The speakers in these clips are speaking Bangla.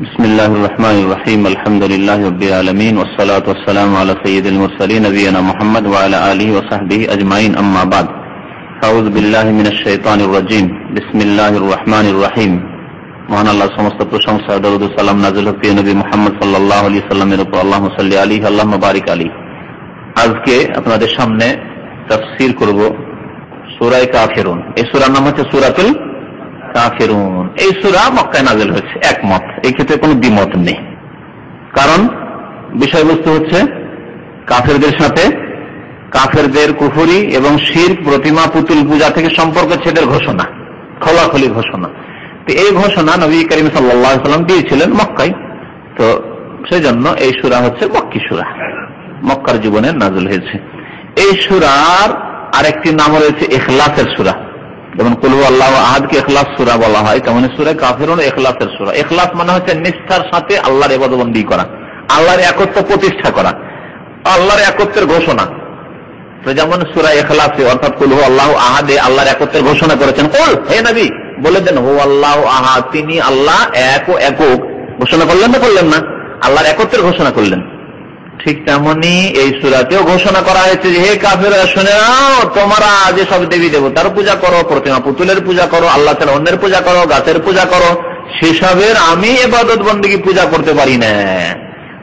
বিসমিল্লাহির রহমানির রহিম আলহামদুলিল্লাহি রাব্বিল আলামিন ওয়াস সালাতু ওয়াস সালামু আলা সাইয়্যিদিল মুরসালিন নবিয়িনা মুহাম্মদ ওয়া আলা আলিহি ওয়া সাহবিহি আজমাইন আম্মা বাদ আউযু বিল্লাহি মিনাশ শাইতানির রাজীম বিসমিল্লাহির রহমানির রহিম। মহান আল্লাহর সমস্ত প্রশংসা, দরুদ ও সালাম নাযিল হোক প্রিয় নবী মুহাম্মদ সাল্লাল্লাহু আলাইহি সাল্লামের উপর। আল্লাহুম্মা সাল্লি আলাইহি আল্লাহুম্মা বারিক আলাইহি। আজকে আপনাদের সামনে তাফসীর করব সূরা কাফিরুন। এই সূরার নাম হচ্ছে সূরাতুল কাফিরুন। এই সূরা মক্কায় নাযিল হয়েছে, একমত, এই ক্ষেত্রে কোনো দ্বিমত নেই। কারণ বিষয়বস্তু হচ্ছে কাফেরদের সাথে, কাফেরদের কুফরি এবং শিরক, প্রতিমা পুতুল পূজা থেকে সম্পর্ক ছেদের ঘোষণা, খোলাখুলি ঘোষণা। তো এই ঘোষণা নবী করিম সাল্লাল্লাহু আলাইহি ওয়াসাল্লাম দিয়েছিলেন মক্কায়। তো সেই জন্য এই সূরা হচ্ছে মক্কি সূরা, মক্কার জীবনে নাযিল হয়েছে। এই সূরার আরেকটি নাম রয়েছে ইখলাসের সূরা। যেমন কুল হুয়াল্লাহু আহাদকে ইখলাস সূরা বলা হয়, তেমনি সূরা কাফিরুন ইখলাসের সূরা। ইখলাস মানে হচ্ছে নিষ্ঠার সাথে আল্লাহর ইবাদতবন্দি করা, আল্লাহর একত্ব প্রতিষ্ঠা করা, আল্লাহর একত্বের ঘোষণা। তো যেমন সূরা ইখলাসে অর্থাৎ কুল হুয়াল্লাহু আহাদে আল্লাহর একত্বের ঘোষণা করেছেন। কুল, হে নবী বলে দেন, হুয়াল্লাহু আহাদ, তিনি আল্লাহ এক ও একক। ঘোষণা করলেন না করলেন না? আল্লাহর একত্বের ঘোষণা করলেন। ঠিক তেমনি এই সূরাতেও ঘোষণা করা হয়েছে যে হে কাফেররা শুনে নাও, তোমরা যে সব দেবী দেবতার পূজা করো, প্রতিমা পুতুলের পূজা করো, আল্লাহ ছাড়া অন্যের পূজা করো, গাছের পূজা করো, সেসবের আমি ইবাদত বন্দেগী পূজা করতে পারি না।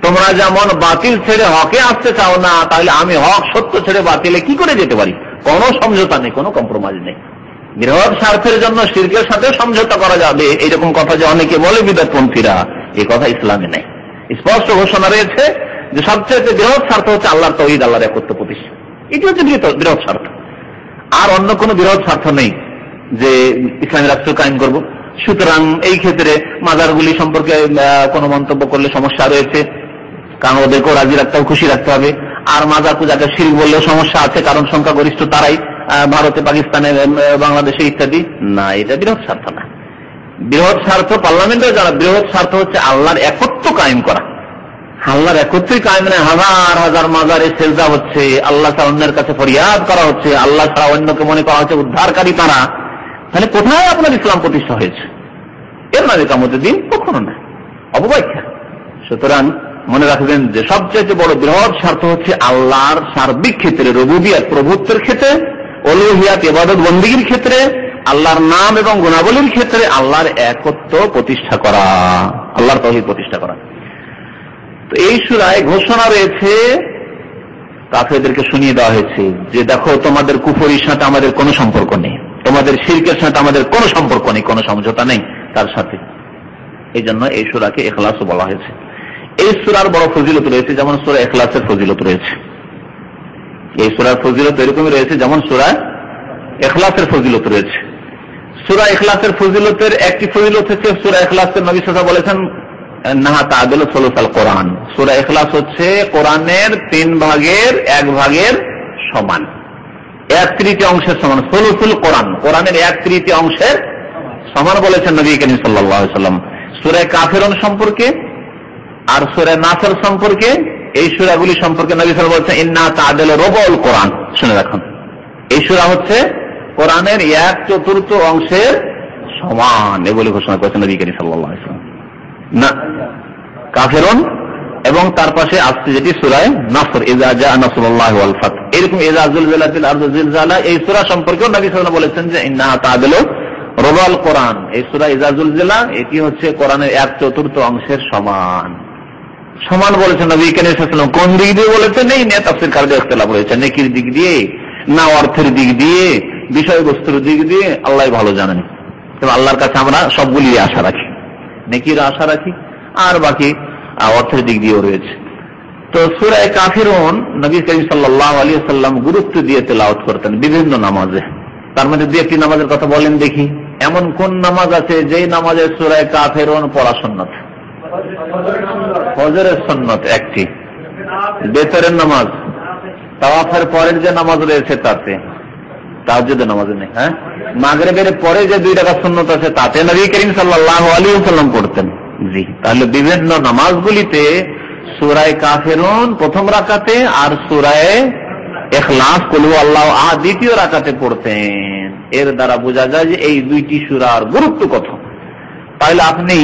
তোমরা যেমন বাতিল ছেড়ে হকে আসতে চাও না, তাহলে আমি হক সত্য ছেড়ে বাতিলে কি করে যেতে পারি? কোনো সমঝোতা নেই, কোনো কম্প্রোমাইজ নেই। বৃহৎ স্বার্থের জন্য শিরকের সাথে সমঝোতা করা যাবে, এইরকম কথা যে অনেকে বলে বিদআতপন্থীরা, এই কথা ইসলামে নেই। স্পষ্ট ঘোষণা রয়েছে যে সবচেয়ে বৃহৎ স্বার্থ হচ্ছে আল্লাহর তাওহীদ, আল্লাহর একত্ব প্রতিষ্ঠা। এটি হচ্ছে বৃহৎ স্বার্থ, আর অন্য কোনো বৃহৎ স্বার্থ নেই যে ইসলামী রাষ্ট্র কায়েম করব। সুতরাং এই ক্ষেত্রে মাজারগুলি সম্পর্কে কোনো মন্তব্য করলে সমস্যা রয়েছে, কারণ ওদেরকেও রাজি রাখতে হবে, খুশি রাখতে হবে। আর মাজার পূজাকে শিরক বললেও সমস্যা আছে, কারণ সংখ্যাগরিষ্ঠ তারাই ভারতে, পাকিস্তানে, বাংলাদেশে ইত্যাদি। না, এটা বৃহৎ স্বার্থ না। বৃহৎ স্বার্থ পার্লামেন্টে যারা, বৃহৎ স্বার্থ হচ্ছে আল্লাহর একত্ব কায়েম করা। আল্লাহর একত্রই কায়েম নেই, হাজার হাজার মাজারে সেজদা হচ্ছে, আল্লাহ ছাড়া অন্যের কাছে ফরিয়াদ করা হচ্ছে, আল্লাহ ছাড়া অন্যকে মনে করা হচ্ছে উদ্ধারকারী তারা। তাহলে কোথায় আপনার ইসলাম প্রতিষ্ঠা হয়েছে? এর নামে কিয়ামতের দিন কখনো না, অপব্যাখ্যা। সুতরাং মনে রাখবেন যে সবচেয়ে বড় বৃহৎ স্বার্থ হচ্ছে আল্লাহর সার্বিক ক্ষেত্রে, রুবুবিয়ত প্রভুত্বের ক্ষেত্রে, উলুহিয়াত ইবাদত বন্দেগীর ক্ষেত্রে, আল্লাহর নাম এবং গুণাবলীর ক্ষেত্রে আল্লাহর একত্ব প্রতিষ্ঠা করা, আল্লাহর তাওহীদ প্রতিষ্ঠা করা। তো এই সূরায় ঘোষণা রয়েছে, কাফেরদেরকে শুনিয়ে দেওয়া হয়েছে যে দেখো, তোমাদের কুফরির সাথে আমাদের কোনো সম্পর্ক নেই, তোমাদের শিরকের সাথে আমাদের কোনো সম্পর্ক নেই, কোনো সমঝোতা নেই তার সাথে। এই জন্য এই সূরাকে ইখলাসও বলা হয়েছে। এই সূরার বড় ফজিলত রয়েছে, যেমন সূরা ইখলাসের ফজিলত রয়েছে। এই সূরার ফজিলত এরকমই রয়েছে যেমন সূরা ইখলাসের ফজিলত রয়েছে। সূরা ইখলাসের ফজিলতের একটি ফজিলত হচ্ছে, সূরা ইখলাসের নবী সাল্লাল্লাহু আলাইহি ওয়াসাল্লাম বলেছেন নাহা তাআদিলু সুলুসাল কোরআন। সূরা ইখলাস হচ্ছে কোরআনের 3 ভাগের 1 ভাগের সমান, 1/3 অংশের সমান। সুলুসুল কোরআন, কোরআনের 1/3 অংশের সমান বলেছেন নবী করিম সাল্লাল্লাহু আলাইহি ওয়াসাল্লাম। সূরা কাফিরুন সম্পর্কে আর সূরা নাসর সম্পর্কে, এই সূরাগুলি সম্পর্কে নবী সাল্লাল্লাহু আলাইহি ওয়াসাল্লাম ইন্না তাআদিলু রুবুল কোরআন, শুনে রাখুন। এই সূরা হচ্ছে কোরআনের 1/4 অংশের সমান, এ বলে ঘোষণা করেছেন নবী করিম সাল্লাল্লাহু আলাইহি ওয়াসাল্লাম। না, কাফিরুন এবং তার পাশে আসছে যেটি সূরা নাসর, ইযা জা নাসরুল্লাহি ওয়াল ফাত। এরকম ইযা যুলজিলাতিল আরদু জিলজালা, এই সূরা সম্পর্কেও নবী সাল্লাল্লাহু আলাইহি ওয়াসাল্লাম বলেছেন যে ইন্না তাআদিলু রুবুল কোরআন। এই সূরা ইযা যুলজিলা, এটি হচ্ছে কোরআনের 1/4 অংশের সমান। সমান বলেছেন নবী করিম সাল্লাল্লাহু আলাইহি ওয়াসাল্লাম। কোন দিক দিয়ে বলেছেন এই নিয়ে তাফসীরকারদের ইখতিলাফ রয়েছে, নেকির দিক দিয়ে না অর্থের দিক দিয়ে, বিষয়বস্তুর দিক দিয়ে আল্লাহই ভালো জানেন। তবে আল্লাহর কাছে আমরা সবগুলি আশা রাখি, নেকির আশা রাখি, আর বাকি অর্থের দিক দিয়েও রয়েছে। তো সূরা কাফিরুন নবী করিম সাল্লাল্লাহু আলাইহি ওয়াসাল্লাম গুরুত্ব দিয়ে তেলাওয়াত করতেন বিভিন্ন নামাজে। তার মধ্যে 2-1টি নামাজের কথা বলেন দেখি। এমন কোন নামাজ আছে যেই নামাজে সূরা কাফিরুন পড়া সুন্নাত? ফজরের সুন্নাত একটি, বেতরের নামাজ, তাওয়াফের পরের যে নামাজ রয়েছে তাতে, তাহাজ্জুদের নামাজে নেই, হ্যাঁ, মাগরিবের পরে যে 2 রাকাত সুন্নাত আছে তাতে নবী করিম সাল্লাল্লাহু আলাইহি ওয়াসাল্লাম পড়তেন। জি, তাহলে বিভিন্ন নামাজগুলিতে সূরা কাফিরুন প্রথম রাকাতে আর সূরা ইখলাস কুল হুয়াল্লাহু আহাদ দ্বিতীয় রাকাতে পড়তেন। এর দ্বারা বোঝা যায় যে এই 2টি সূরার গুরুত্ব কত। তাহলে আপনি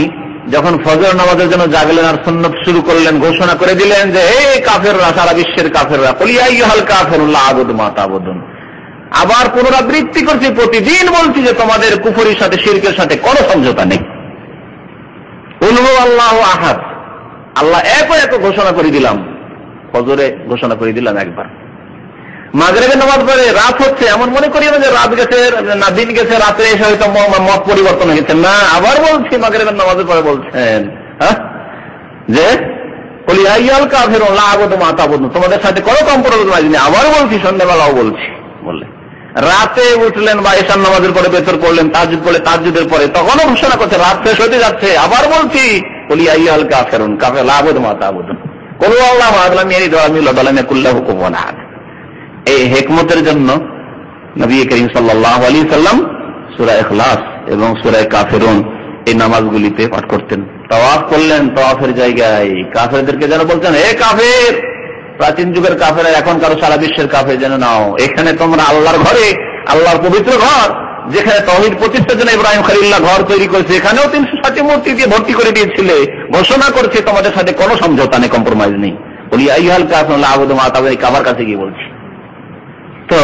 যখন ফজর নামাজের জন্য জাগলেন আর সুন্নত শুরু করলেন, ঘোষণা করে দিলেন যে হে কাফেররা, সারা বিশ্বের কাফেররা, কুল ইয়া আইয়ুহাল কাফিরুন লা আ'বুদু মা তা'বুদুন। আবার পুনরাবৃত্তি করছি, প্রতিদিন বলছি যে তোমাদের কুফরির সাথে শিরকের সাথে কোনো সমঝোতা নেই। কুল হু আল্লাহু আহাদ, আল্লাহ এক ও এক ঘোষণা করে দিলাম, ফজরে ঘোষণা করে দিলাম একবার। মাগরিবের নামাজ পড়ে রাত হচ্ছে, এমন মনে করি না যে রাত গেছে না দিন গেছে, রাতে এসে হয়তো মত পরিবর্তন হয়েছে, না, আবার বলছি মাগরিবের নামাজের পরে বলছেন যে কুল ইয়া আইয়ুহাল কাফিরুন লা আ'বুদু মা তা'বুদুন, তোমাদের সাথে কোনো কম্প্রোমাইজ নেই। আবার বলছি, সন্ধ্যাবেলাও বলছি, বললেন। রাতে উঠলেন বা ঈশার নামাজের পরে বেতর করলেন, তাহাজ্জুদ পড়লে তাহাজ্জুদের পরে, তখনও ঘোষণা করছে, রাত শেষ হতে যাচ্ছে, আবার বলছি কুল ইয়া আইয়ুহাল কাফিরুন লা আ'বুদু মা তা'বুদুন কুল হুয়াল্লাহু আহাদ লাম ইয়ালিদ ওয়া লাম ইউলাদ ওয়া লাম ইয়াকুল লাহু কুফুওয়ান আহাদ। এই হিকমতের জন্য নবী করিম সাল্লাল্লাহু আলাইহি সাল্লাম সূরা ইখলাস এবং সূরা কাফিরুন এই নামাজগুলিতে পাঠ করতেন। তাওয়াফ করলেন, তাওয়াফের জায়গায় কাফেরদেরকে যেন বলছেন, হে কাফের, প্রাচীন যুগের কাফের, এখনকার সারা বিশ্বের কাফের, যেন নাও, এখানে তোমরা আল্লাহর ঘরে, আল্লাহর পবিত্র ঘর, যেখানে তাওহীদ প্রতিষ্ঠার জন্য ইব্রাহিম খলিলুল্লাহ ঘর তৈরি করেছে, এখানেও 360টি মূর্তি দিয়ে ভর্তি করে দিয়েছিলে, ঘোষণা করছে তোমাদের সাথে কোনো সমঝোতা নেই, কম্প্রোমাইজ নেই। বলি আইয়ুহাল কাফিরুন লা আ'বুদু মা তা'বুদুন, কাবার কাছে গিয়ে বলছি। তো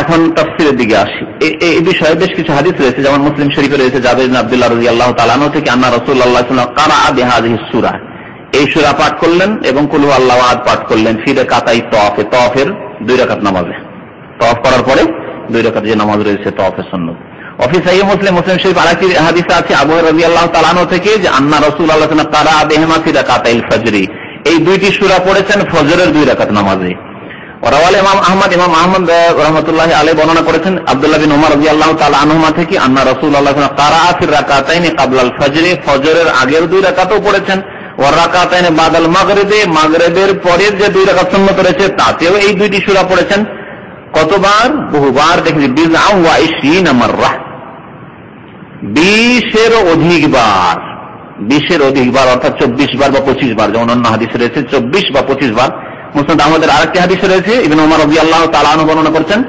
এখন তাফসীরের দিকে আসি। এই বিষয়ে বেশ কিছু হাদিস রয়েছে, যেমন মুসলিম শরীফে রয়েছে জাবের ইবনে আব্দুল্লাহ রাদিয়াল্লাহু তাআলা আনহু থেকে, আন্না রাসূলুল্লাহ সাল্লাল্লাহু আলাইহি ওয়াসাল্লাম ক্বারাআ বিহাযিহিস সূরা, এই সূরা পাঠ করলেন এবং কুল হুয়াল্লাহু আহাদ পাঠ করলেন ফি রাকাতাই তাওয়াফে, তাওয়াফের 2 রাকাত নামাজে, তাওয়াফ করার পরে 2 রাকাত যে নামাজ রয়েছে তাওয়াফের সুন্নাত। ওয়া সহিহ মুসলিম শরীফ আরেকটি হাদিস আছে আবু হুরায়রা রাদিয়াল্লাহু তাআলা আনহু থেকে যে আন্না রাসূলুল্লাহ সাল্লাল্লাহু আলাইহি ওয়াসাল্লাম ক্বারাআ বিহিমা ফি রাকাতাইল ফজরি, এই 2টি সূরা পড়েছেন ফজরের 2 রাকাত নামাজে। ওয়ারাওয়াল ইমাম আহমদ রাহমাতুল্লাহি আলাইহি বর্ণনা করেছেন আব্দুল্লাহ বিন উমর রাদিয়াল্লাহু তাআলা আনহুমা থেকে, আন্না রাসূলুল্লাহ সাল্লাল্লাহু আলাইহি ওয়াসাল্লাম ক্বারাআ ফি রাকাতাইনি ক্বাবলাল ফজরি, ফজরের আগের 2 রাকাতও পড়েছেন, ওয়া রাকাতাইনি বাদাল মাগরিবি, মাগরিবের পরের যে 2 রাকাত সুন্নাত রয়েছে তাতেও এই 2টি সূরা পড়েছেন। কতবার? বহুবার, দেখেছি, বিজআ ওয়া 20 মাররা, 20-এর অধিকবার, 20-এর অধিকবার, অর্থাৎ 24 বার বা 25 বার, যেমন অন্য হাদিসে রয়েছে 24 বা 25 বার। মুসনাদ আহমদের আরেকটি হাদিসে রয়েছে, ইবনে ওমর রাদিয়াল্লাহু তাআলা আনহু বর্ণনা করেছেন,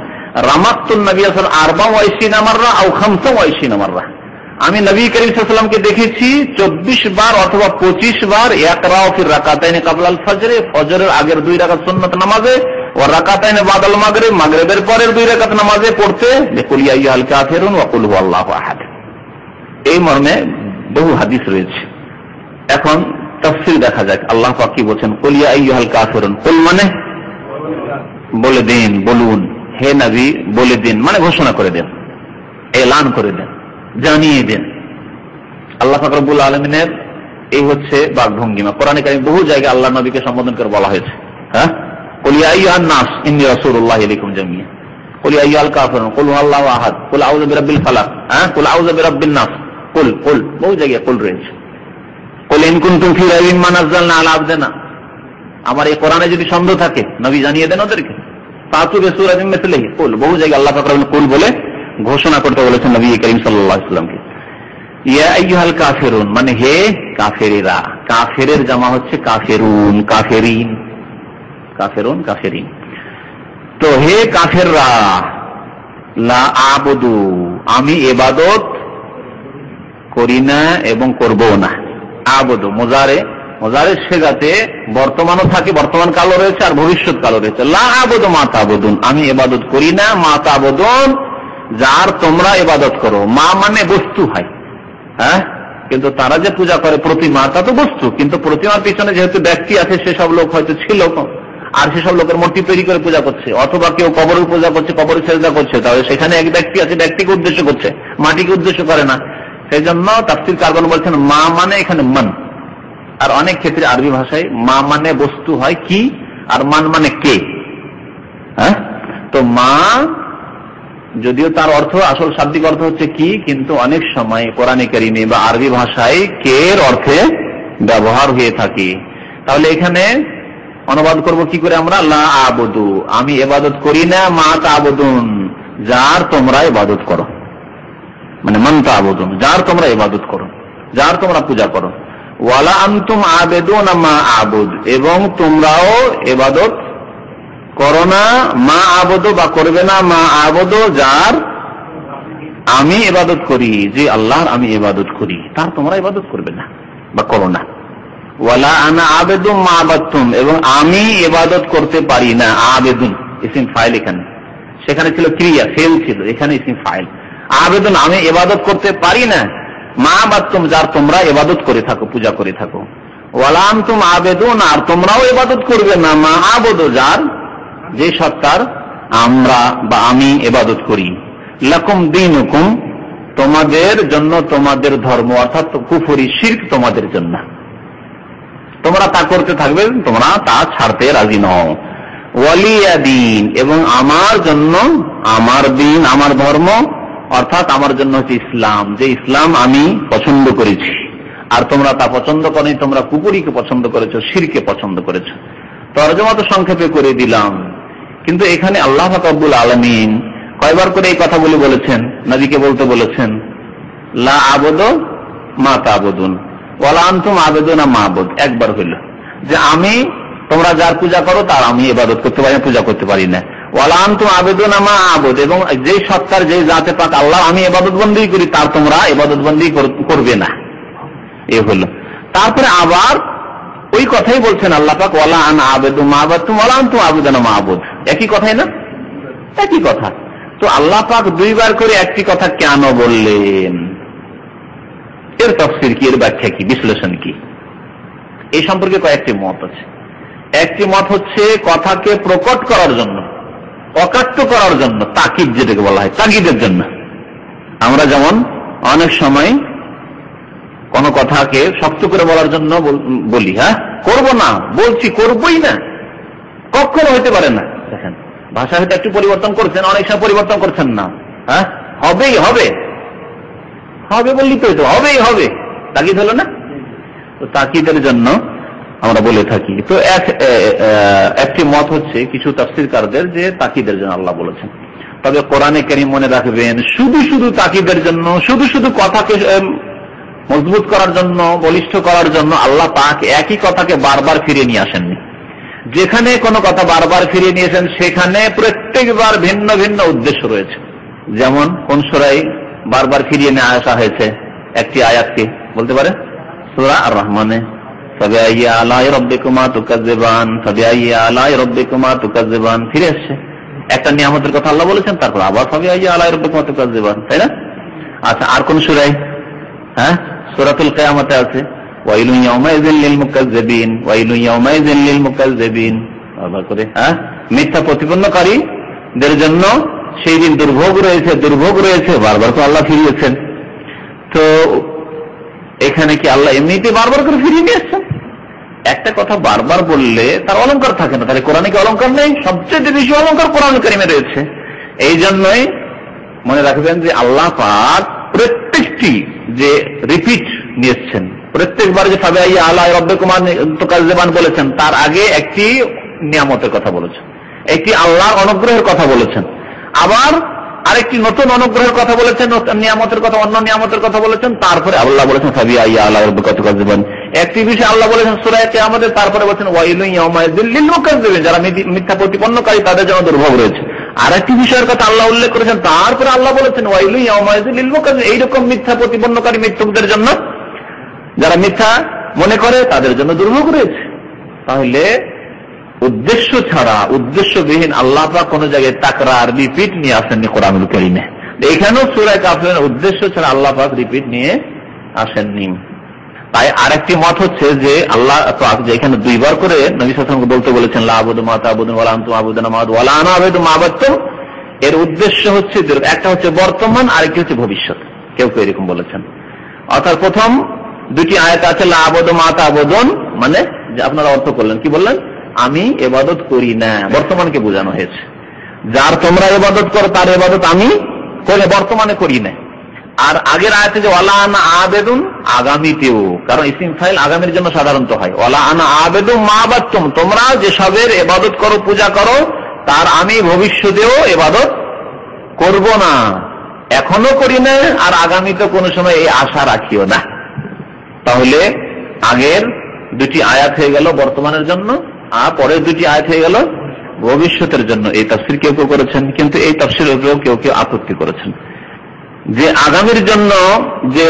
রামাতুন নবী সাল্লাল্লাহু আলাইহি ওয়াসাল্লাম 24 মাররা আও 25 মাররা, আমি নবী করিম সাল্লাল্লাহু আলাইহি ওয়াসাল্লামকে দেখেছি 24 বার অথবা 25 বার ইয়াকরাউ ফি রাকাতাইনি ক্বাবলাল ফজরি, ফজরের আগের 2 রাকাত সুন্নাত নামাজে, ওয়া রাকাতাইনি বাদাল মাগরিব, মাগরিবের পরের 2 রাকাত নামাজে পড়তে কুল ইয়া আইয়ুহাল কাফিরুন ওয়া কুল হুয়াল্লাহু আহাদ। এই মর্মে বহু হাদিস রয়েছে। এখন তাফসীর দেখা যাক, আল্লাহ পাক কি বলেন। কুল ইয়া আইয়ুহাল কাফিরুন, কুল মানে বলে দিন, বলুন, হে নবী বলে দিন, মানে ঘোষণা করে দেন, এলান করে দেন, জানিয়ে দেন। আল্লাহ পাক রব্বুল আলামিনের এই হচ্ছে বাকভঙ্গিমা। কোরআনে কারীম বহু জায়গায় আল্লাহ নবীকে সম্বোধন করে বলা হয়েছে, হ্যাঁ, কুল ইয়া আইয়ুহান নাস ইন্নী রাসূলুল্লাহি ইলাইকুম জামিআ, কুল ইয়া আইয়ুহাল কাফিরুন, কুল হুয়াল্লাহু আহাদ, কুল আউযু বিরাব্বিল ফালাক, কুল আউযু বিরাব্বিন নাস, কুল কুল, বহু জায়গায় কুল রয়েছে। কুল ইন কুনতুম ফি রাইবিন মা নাযালনা আলা আবদিনা, আমার এই কোরআনে যদি সন্দেহ থাকে নবী জানিয়ে দেন ওদেরকে। ফাতু বিসূরাতিন মিসলিহি, কুল, বহু জায়গায় আল্লাহ পাক কুল বলে ঘোষণা করতে বলেছেন নবী করিম সাল্লাল্লাহু আলাইহি ওয়াসাল্লামকে। ইয়া আইয়ুহাল কাফিরুন মানে হে কাফেরেরা, কাফেরের জামা হচ্ছে কাফেরুন, কাফেরিন, কাফেরুন কাফেরিন। তো হে কাফেররা, লা আবুদু, আমি ইবাদত করি না এবং করব না। আবুদু মোজারে সেগাতে বর্তমানও থাকে, বর্তমান কালও রয়েছে আর ভবিষ্যৎ কালও রয়েছে। লা আবুদু মা তা'বুদুন, আমি ইবাদত করি না, মা তা'বুদুন, যার তোমরা ইবাদত করো। মা মানে বস্তু হয়, হ্যাঁ, কিন্তু তারা যে পূজা করে প্রতিমা, তা তো বস্তু, কিন্তু প্রতিমার পিছনে যেহেতু ব্যক্তি আছে, সেসব লোক হয়তো ছিল আর সেসব লোকের মূর্তি তৈরি করে পূজা করছে, অথবা কেউ কবরের পূজা করছে, কবরের সেজদা করছে, তাহলে সেখানে এক ব্যক্তি আছে, ব্যক্তিকে উদ্দেশ্য করছে, মাটিকে উদ্দেশ্য করে না। সেই জন্য তাফসীর কারগণ বলছেন মা মানে এখানে মান। আর অনেক ক্ষেত্রে আরবি ভাষায় মা মানে বস্তু হয় কি, আর মান মানে কে, হ্যাঁ। তো মা যদিও তার অর্থ, আসল শাব্দিক অর্থ হচ্ছে কি, কিন্তু অনেক সময় কোরআনে কারিমে বা আরবি ভাষায় কে এর অর্থে ব্যবহার হয়ে থাকে। তাহলে এখানে অনুবাদ করব কি করে আমরা? লা আবুদু, আমি ইবাদত করি না, মা তা'বুদুন, যার তোমরা ইবাদত করো, মানে মান তা'বুদুন, যার তোমরা ইবাদত করো, যার তোমরা পূজা করো। ওয়ালা আনতুম আবিদুনা মা আবুদ, এবং তোমরাও ইবাদত করো না, মা আবুদু বা করবে না, মা আবুদু, যার আমি ইবাদত করি, যে আল্লাহর আমি ইবাদত করি, তার তোমরা ইবাদত করবে না। বা করো না। ওয়ালা আনা আবেদুম মা আবাদতুম, এবং আমি ইবাদত করতে পারি না। আবেদুন ইসিম ফাইল, এখানে সেখানে ছিল ক্রিয়া, ফেল ছিল, এখানে ইসিম ফাইল। আবেদুন আমি ইবাদত করতে পারি না, মা আবাদতুম যার তোমরা ইবাদত করে থাকো, পূজা করে থাকো। ওয়ালা আনতুম আবেদুন আর তোমরাও ইবাদত করবে না, মা আবুদু যার, যে সত্তার আমরা বা আমি ইবাদত করি। লাকুম দীনুকুম তোমাদের জন্য তোমাদের ধর্ম, অর্থাৎ কুফরি শিরক তোমাদের জন্য, তোমরা তা করতে থাকবে, তোমরা তা ছাড়তে রাজি নও। ওয়ালিয়া দিন এবং আমার জন্য আমার দিন, আমার ধর্ম, অর্থাৎ আমার জন্য হচ্ছে ইসলাম, যে ইসলাম আমি পছন্দ করেছি আর তোমরা তা পছন্দ করনি, তোমরা কুফরিকে পছন্দ করেছো, শিরকে পছন্দ করেছো। তরজমা তো সংক্ষেপে করে দিলাম, কিন্তু এখানে আল্লাহ রাব্বুল আলামিন কয়বার করে এই কথাগুলি বলেছেন, নবীকে বলতে বলেছেন, লা আবুদু মা তা'বুদুন ওয়ালা আনতুম আবেদুনা মা আবুদ, একবার হইল যে আমি, তোমরা যার পূজা করো তার আমি ইবাদত করতে পারি না, পূজা করতে পারি না। ওয়ালা আনতুম আবেদুনা মা আবুদ, এবং যেই সত্তার, যেই জাতে পাক আল্লাহ আমি ইবাদত বন্দী করি তার তোমরা ইবাদত বন্দী করবে না, এ হলো। তারপরে আবার ওই কথাই বলছেন আল্লাহ পাক, ওয়ালা আনা আবেদু মা আবাদতুম ওয়ালা আনতুম আবেদুনা মা আবুদ, একই কথাই না, একই কথা। তো আল্লাহ পাক দুইবার করে একটি কথা কেন বললেন, এর তাফসীর কি, এর ব্যাখ্যা কি, বিশ্লেষণ কি, এই সম্পর্কে কয়েকটি মত আছে। একটি মত হচ্ছে কথাকে প্রকট করার জন্য, অকাট্য করার জন্য, তাকিদ যেটাকে বলা হয়, তাকিদের জন্য। আমরা যেমন অনেক সময় কোন কথাকে শক্ত করে বলার জন্য বলি, হ্যাঁ করবো না, বলছি করবোই না, কখনো হইতে পারে না। দেখেন ভাষা হয়তো একটু পরিবর্তন করছেন, অনেক সময় পরিবর্তন করছেন না, হ্যাঁ হবেই হবে, হবে বললি তো হবেই হবে, তাকিদ হলো না। তো তাকিদের জন্য আমরা বলে থাকি। তো একটি মত হচ্ছে কিছু তাফসীরকারদের যে তাকিদের জন্য আল্লাহ বলেছেন। তবে কোরআনে কারীম মনে রাখবেন, শুধু শুধু তাকিদের জন্য, শুধু শুধু কথাকে মজবুত করার জন্য, বলিষ্ঠ করার জন্য আল্লাহ পাক একই কথাকে বারবার ফিরিয়ে নিয়ে আসেননি। যেখানে কোনো কথা বারবার ফিরিয়ে নিয়েছেন সেখানে প্রত্যেকবার ভিন্ন ভিন্ন উদ্দেশ্য রয়েছে। যেমন কোন সূরায় বারবার ফিরিয়ে নিয়ে আসা হয়েছে একটি আয়াতকে, বলতে পারে সূরা আর রহমানে, ফাবিআইয়ি আলাই রাব্বিকুমা তুকাজ্জিবান, ফাবিআইয়ি আলাই রাব্বিকুমা তুকাজ্জিবান, ফিরে আসছে। একটা নিয়ামতের কথা আল্লাহ বলেছেন, তারপর আবার ফাবিআইয়ি আলাই রাব্বিকুমা তুকাজ্জিবান, তাই না? আচ্ছা, আর কোন সূরায়? হ্যাঁ, সূরাতুল কিয়ামতে আছে, ওয়াইলুন ইয়াওমাইযিন লিল মুকাজ্জিবিন, ওয়াইলুন ইয়াওমাইযিন লিল মুকাজ্জিবিন, আবার করে হ্যাঁ মিথ্যা প্রতিপন্নকারীদের জন্য সেই দিন দুর্ভোগ রয়েছে, দুর্ভোগ রয়েছে, বারবার তো আল্লাহ ফিরিয়েছেন। তো এখানে কি আল্লাহ এমনিতে বারবার করে ফিরিয়ে নিয়ে আসছেন? একটা কথা বারবার বললে তার অলংকার থাকে না, তাহলে কোরআনে কি অলংকার নেই? সবচেয়ে বেশি অলংকার কোরআন কারীমে রয়েছে। এই জন্যই মনে রাখবেন যে আল্লাহ পাক প্রত্যেকটি যে রিপিট নিয়েছেন, প্রত্যেকবার যে ফাবিআইয়ি আলাই রাব্বিকুমা তুকাজ্জিবান বলেছেন, তার আগে একটি নিয়ামতের কথা বলেছেন, একটি আল্লাহর অনুগ্রহের কথা বলেছেন, আবার আরেকটি নতুন অনুগ্রহের কথা বলেছেন, নিয়ামতের কথা, অন্য নিয়ামতের কথা বলেছেন, তারপরে আল্লাহ বলেছেন ফাবিআইয়ি আলাই রাব্বিকুমা তুকাজ্জিবান। একটি বিষয় আল্লাহ বলেছেন সূরা কিয়ামতে, তারপরে বলেছেন ওয়াইলুন ইয়াওমাইযিন লিল মুকাজ্জিবিন, যারা মিথ্যা প্রতিপন্নকারী তাদের জন্য দুর্ভোগ রয়েছে। আর একটি বিষয়ের কথা আল্লাহ উল্লেখ করেছেন, তারপরে আল্লাহ বলেছেন ওয়াইলুন ইয়াওমাইযিন লিল মুকাজ্জিবিন, এইরকম মিথ্যা প্রতিপন্নকারী মিথ্যুকদের জন্য, যারা মিথ্যা মনে করে তাদের জন্য দুর্ভোগ রয়েছে। তাহলে উদ্দেশ্য ছাড়া, উদ্দেশ্যবিহীন আল্লাহ পাক কোন জায়গায় তাকরার, রিপিট নিয়ে আসেননি কোরআনুল কারীমে। এখানেও সূরা কাফিরুন উদ্দেশ্য ছাড়া আল্লাহ পাক রিপিট নিয়ে আসেননি। তাই আরেকটি মত হচ্ছে যে আল্লাহ পাক যে এখানে দুইবার করে নবী সাল্লাল্লাহু আলাইহি ওয়াসাল্লামকে বলতে বলেছেন লা আবুদু মা তা'বুদুন ওয়ালা আনতুম আবুদুনা মা ওয়ালা আনা আবুদু মা আবাদতুম, এর উদ্দেশ্য হচ্ছে একটা হচ্ছে বর্তমান, আরেকটি হচ্ছে ভবিষ্যৎ। কেউ কেউ এরকম বলেছেন। অর্থাৎ প্রথম দুটি আয়াত আছে লা আবুদু মা তা'বুদুন, মানে যে আপনারা অর্থ করলেন, কি বললেন? আমি ইবাদত করি না, বর্তমানকে বোঝানো হয়েছে। যার তোমরা ইবাদত করো তার ইবাদত আমি বর্তমানে করি না। আর আগের আয়াতে যে ওয়ালা আনা আবেদুন, আগামীতেও, কারণ ইসিম ফাইল আগামীর জন্য সাধারণত হয়। ওয়ালা আনা আবেদু মা আবাদতুম, তোমরা যেসবের ইবাদত করো, পূজা করো, তার আমি ভবিষ্যতেও ইবাদত করব না, এখনো করি না, আর আগামীতে কোনো সময় এই আশা রাখিও না। তাহলে আগের দুটি আয়াত হয়ে গেল বর্তমানের জন্য, আর পরের দুটি আয়াত হয়ে গেল ভবিষ্যতের জন্য। এই তাফসীর কেউ কেউ করেছেন, কিন্তু এই তাফসীরের উপরেও কেউ কেউ আপত্তি করেছেন। যে আগামীর জন্য যে